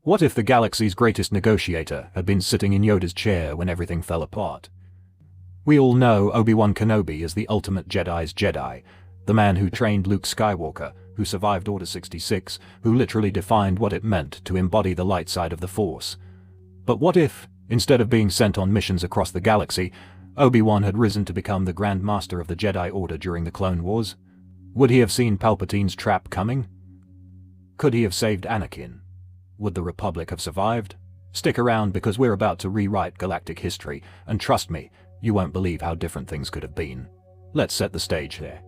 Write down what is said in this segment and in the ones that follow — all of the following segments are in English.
What if the galaxy's greatest negotiator had been sitting in Yoda's chair when everything fell apart? We all know Obi-Wan Kenobi as the ultimate Jedi's Jedi, the man who trained Luke Skywalker, who survived Order 66, who literally defined what it meant to embody the light side of the Force. But what if, instead of being sent on missions across the galaxy, Obi-Wan had risen to become the Grand Master of the Jedi Order during the Clone Wars? Would he have seen Palpatine's trap coming? Could he have saved Anakin? Would the Republic have survived? Stick around because we're about to rewrite galactic history, and trust me, you won't believe how different things could have been. Let's set the stage here.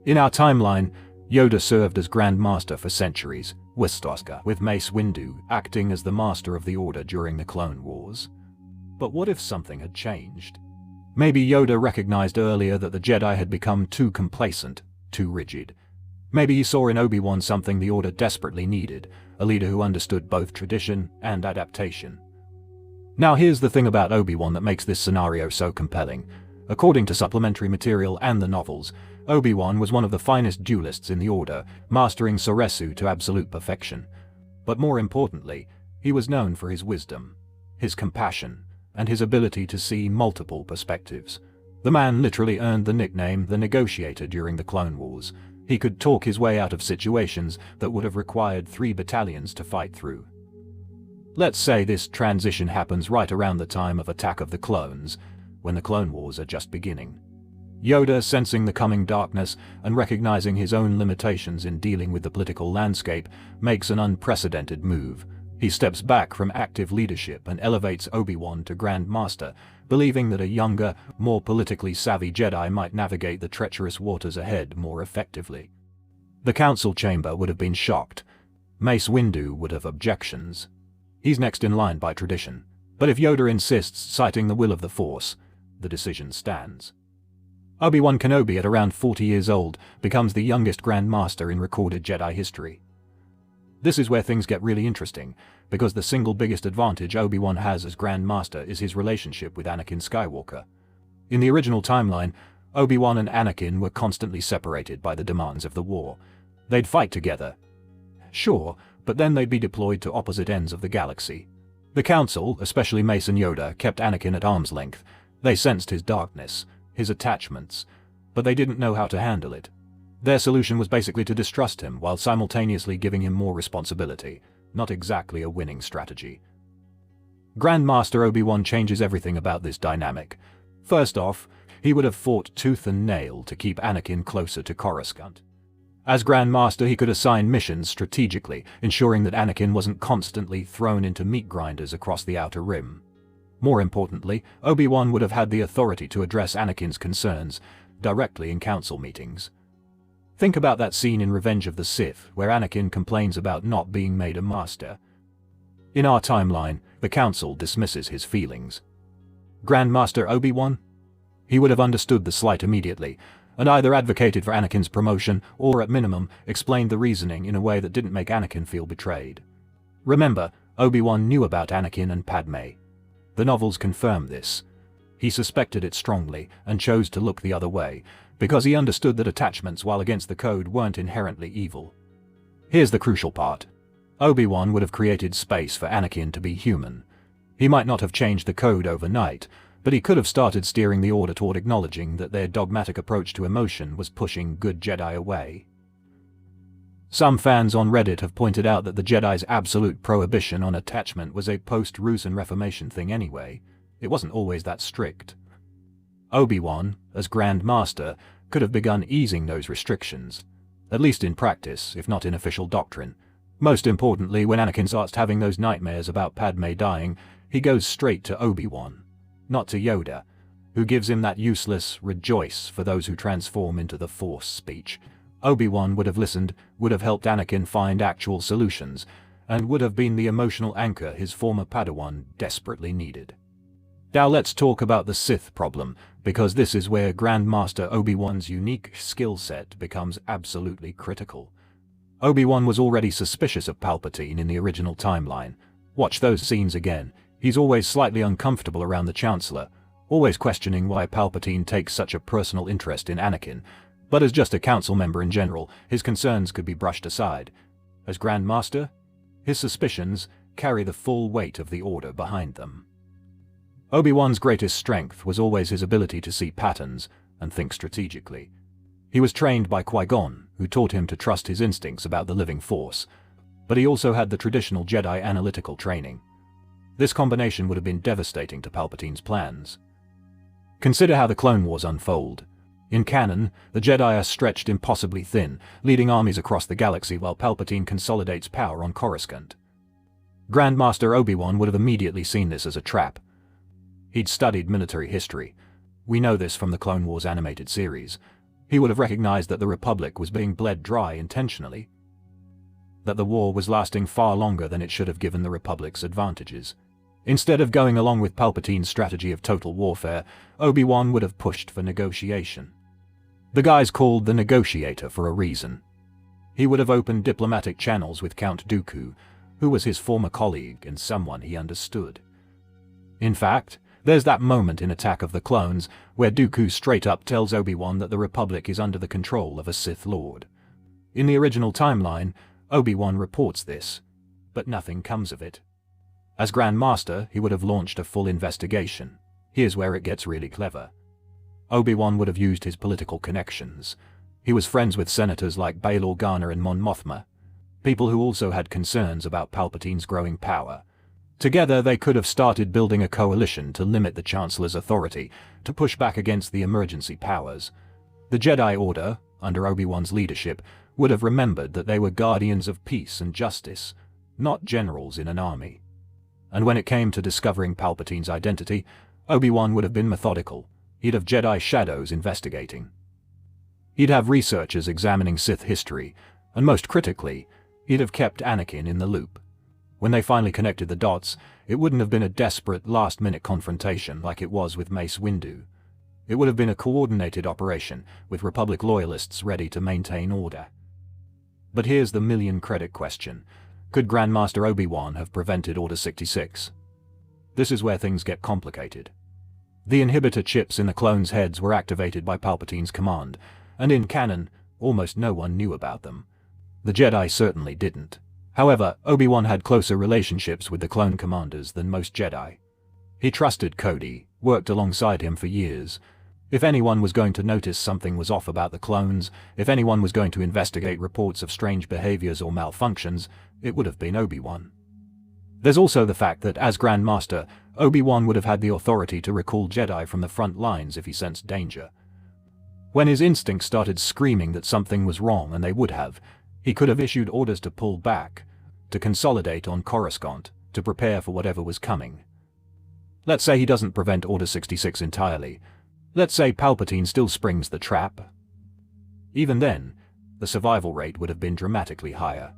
In our timeline, Yoda served as Grand Master for centuries, with Mace Windu acting as the Master of the Order during the Clone Wars. But what if something had changed? Maybe Yoda recognized earlier that the Jedi had become too complacent, too rigid. Maybe he saw in Obi-Wan something the Order desperately needed, a leader who understood both tradition and adaptation. Now here's the thing about Obi-Wan that makes this scenario so compelling. According to supplementary material and the novels, Obi-Wan was one of the finest duelists in the Order, mastering Soresu to absolute perfection. But more importantly, he was known for his wisdom, his compassion, and his ability to see multiple perspectives. The man literally earned the nickname the Negotiator during the Clone Wars. He could talk his way out of situations that would have required 3 battalions to fight through. Let's say this transition happens right around the time of Attack of the Clones, when the Clone Wars are just beginning. Yoda, sensing the coming darkness and recognizing his own limitations in dealing with the political landscape, makes an unprecedented move. He steps back from active leadership and elevates Obi-Wan to Grand Master, believing that a younger, more politically savvy Jedi might navigate the treacherous waters ahead more effectively. The council chamber would have been shocked. Mace Windu would have objections. He's next in line by tradition, but if Yoda insists, citing the will of the Force, the decision stands. Obi-Wan Kenobi, at around 40 years old, becomes the youngest Grand Master in recorded Jedi history. This is where things get really interesting, because the single biggest advantage Obi-Wan has as Grand Master is his relationship with Anakin Skywalker. In the original timeline, Obi-Wan and Anakin were constantly separated by the demands of the war. They'd fight together, sure, but then they'd be deployed to opposite ends of the galaxy. The Council, especially Mace and Yoda, kept Anakin at arm's length. They sensed his darkness, his attachments, but they didn't know how to handle it. Their solution was basically to distrust him while simultaneously giving him more responsibility, not exactly a winning strategy. Grand Master Obi-Wan changes everything about this dynamic. First off, he would have fought tooth and nail to keep Anakin closer to Coruscant. As Grand Master, he could assign missions strategically, ensuring that Anakin wasn't constantly thrown into meat grinders across the Outer Rim. More importantly, Obi-Wan would have had the authority to address Anakin's concerns directly in council meetings. Think about that scene in Revenge of the Sith, where Anakin complains about not being made a master. In our timeline, the council dismisses his feelings. Grand Master Obi-Wan? He would have understood the slight immediately, and either advocated for Anakin's promotion or, at minimum, explained the reasoning in a way that didn't make Anakin feel betrayed. Remember, Obi-Wan knew about Anakin and Padme. The novels confirm this. He suspected it strongly and chose to look the other way, because he understood that attachments while against the Code weren't inherently evil. Here's the crucial part. Obi-Wan would have created space for Anakin to be human. He might not have changed the Code overnight, but he could have started steering the Order toward acknowledging that their dogmatic approach to emotion was pushing good Jedi away. Some fans on Reddit have pointed out that the Jedi's absolute prohibition on attachment was a post-Rusan Reformation thing anyway. It wasn't always that strict. Obi-Wan, as Grand Master, could have begun easing those restrictions, at least in practice, if not in official doctrine. Most importantly, when Anakin starts having those nightmares about Padme dying, he goes straight to Obi-Wan, not to Yoda, who gives him that useless "rejoice for those who transform into the Force" speech. Obi-Wan would have listened, would have helped Anakin find actual solutions, and would have been the emotional anchor his former Padawan desperately needed. Now let's talk about the Sith problem, because this is where Grand Master Obi-Wan's unique skill set becomes absolutely critical. Obi-Wan was already suspicious of Palpatine in the original timeline. Watch those scenes again. He's always slightly uncomfortable around the Chancellor, always questioning why Palpatine takes such a personal interest in Anakin. But as just a council member in general, his concerns could be brushed aside. As Grand Master, his suspicions, carry the full weight of the Order behind them. Obi-Wan's greatest strength was always his ability to see patterns and think strategically. He was trained by Qui-Gon, who taught him to trust his instincts about the living force, but he also had the traditional Jedi analytical training. This combination would have been devastating to Palpatine's plans. Consider how the Clone Wars unfold. In canon, the Jedi are stretched impossibly thin, leading armies across the galaxy while Palpatine consolidates power on Coruscant. Grand Master Obi-Wan would have immediately seen this as a trap. He'd studied military history. We know this from the Clone Wars animated series. He would have recognized that the Republic was being bled dry intentionally, that the war was lasting far longer than it should have given the Republic's advantages. Instead of going along with Palpatine's strategy of total warfare, Obi-Wan would have pushed for negotiation. The guy's called the negotiator for a reason. He would have opened diplomatic channels with Count Dooku, who was his former colleague and someone he understood. In fact, there's that moment in Attack of the Clones where Dooku straight up tells Obi-Wan that the Republic is under the control of a Sith Lord. In the original timeline, Obi-Wan reports this, but nothing comes of it. As Grand Master, he would have launched a full investigation. Here's where it gets really clever. Obi-Wan would have used his political connections. He was friends with senators like Bail Organa and Mon Mothma, people who also had concerns about Palpatine's growing power. Together they could have started building a coalition to limit the Chancellor's authority, to push back against the emergency powers. The Jedi Order, under Obi-Wan's leadership, would have remembered that they were guardians of peace and justice, not generals in an army. And when it came to discovering Palpatine's identity, Obi-Wan would have been methodical. He'd have Jedi shadows investigating. He'd have researchers examining Sith history, and most critically, he'd have kept Anakin in the loop. When they finally connected the dots, it wouldn't have been a desperate last-minute confrontation like it was with Mace Windu. It would have been a coordinated operation, with Republic loyalists ready to maintain order. But here's the million-credit question. Could Grand Master Obi-Wan have prevented Order 66? This is where things get complicated. The inhibitor chips in the clones' heads were activated by Palpatine's command, and in canon, almost no one knew about them. The Jedi certainly didn't. However, Obi-Wan had closer relationships with the clone commanders than most Jedi. He trusted Cody, worked alongside him for years. If anyone was going to notice something was off about the clones, if anyone was going to investigate reports of strange behaviors or malfunctions, it would have been Obi-Wan. There's also the fact that as Grand Master, Obi-Wan would have had the authority to recall Jedi from the front lines if he sensed danger. When his instincts started screaming that something was wrong, and they would have, he could have issued orders to pull back, to consolidate on Coruscant, to prepare for whatever was coming. Let's say he doesn't prevent Order 66 entirely. Let's say Palpatine still springs the trap. Even then, the survival rate would have been dramatically higher.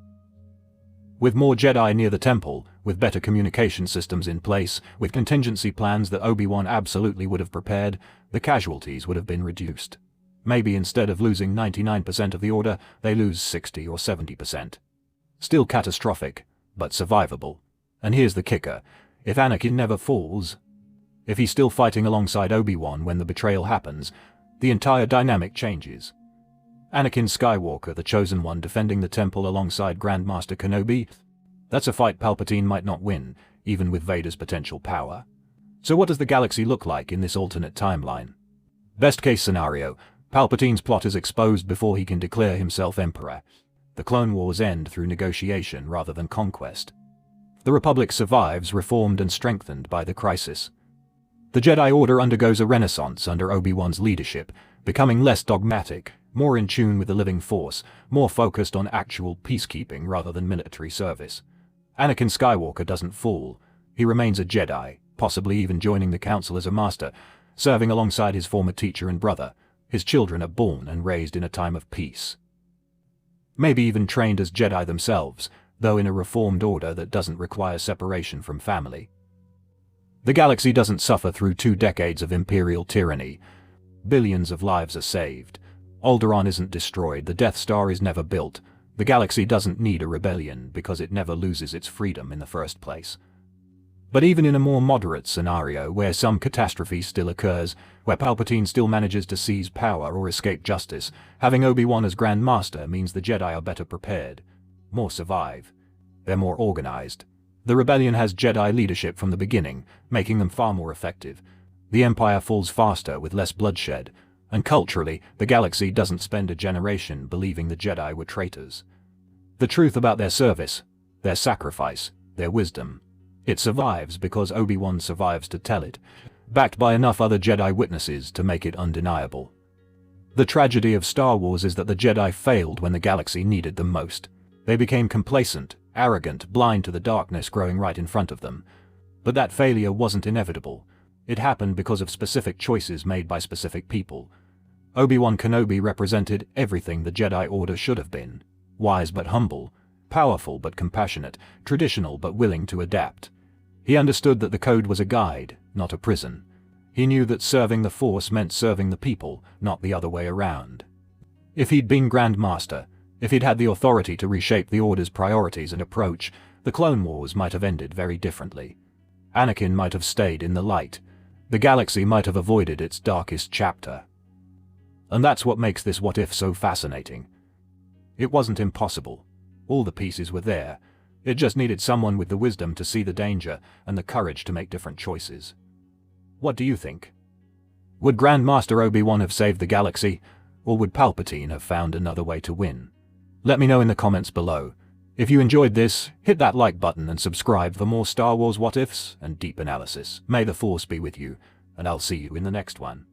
With more Jedi near the temple, with better communication systems in place, with contingency plans that Obi-Wan absolutely would have prepared, the casualties would have been reduced. Maybe instead of losing 99% of the Order, they lose 60 or 70%. Still catastrophic, but survivable. And here's the kicker. If Anakin never falls, if he's still fighting alongside Obi-Wan when the betrayal happens, the entire dynamic changes. Anakin Skywalker, the Chosen One, defending the temple alongside Grand Master Kenobi, that's a fight Palpatine might not win, even with Vader's potential power. So what does the galaxy look like in this alternate timeline? Best case scenario, Palpatine's plot is exposed before he can declare himself Emperor. The Clone Wars end through negotiation rather than conquest. The Republic survives, reformed and strengthened by the crisis. The Jedi Order undergoes a renaissance under Obi-Wan's leadership, becoming less dogmatic, more in tune with the living force, more focused on actual peacekeeping rather than military service. Anakin Skywalker doesn't fall. He remains a Jedi, possibly even joining the Council as a master, serving alongside his former teacher and brother. His children are born and raised in a time of peace. Maybe even trained as Jedi themselves, though in a reformed order that doesn't require separation from family. The galaxy doesn't suffer through 2 decades of imperial tyranny. Billions of lives are saved. Alderaan isn't destroyed, the Death Star is never built. The galaxy doesn't need a rebellion because it never loses its freedom in the first place. But even in a more moderate scenario, where some catastrophe still occurs, where Palpatine still manages to seize power or escape justice, having Obi-Wan as Grand Master means the Jedi are better prepared. More survive. They're more organized. The rebellion has Jedi leadership from the beginning, making them far more effective. The Empire falls faster with less bloodshed, and culturally, the galaxy doesn't spend a generation believing the Jedi were traitors. The truth about their service, their sacrifice, their wisdom, it survives because Obi-Wan survives to tell it, backed by enough other Jedi witnesses to make it undeniable. The tragedy of Star Wars is that the Jedi failed when the galaxy needed them most. They became complacent, arrogant, blind to the darkness growing right in front of them. But that failure wasn't inevitable. It happened because of specific choices made by specific people. Obi-Wan Kenobi represented everything the Jedi Order should have been. Wise but humble, powerful but compassionate, traditional but willing to adapt. He understood that the Code was a guide, not a prison. He knew that serving the Force meant serving the people, not the other way around. If he'd been Grand Master, if he'd had the authority to reshape the Order's priorities and approach, the Clone Wars might have ended very differently. Anakin might have stayed in the light. The galaxy might have avoided its darkest chapter. And that's what makes this what if so fascinating. It wasn't impossible. All the pieces were there. It just needed someone with the wisdom to see the danger and the courage to make different choices. What do you think? Would Grand Master Obi-Wan have saved the galaxy, or would Palpatine have found another way to win? Let me know in the comments below. If you enjoyed this, hit that like button and subscribe for more Star Wars what-ifs and deep analysis. May the Force be with you, and I'll see you in the next one.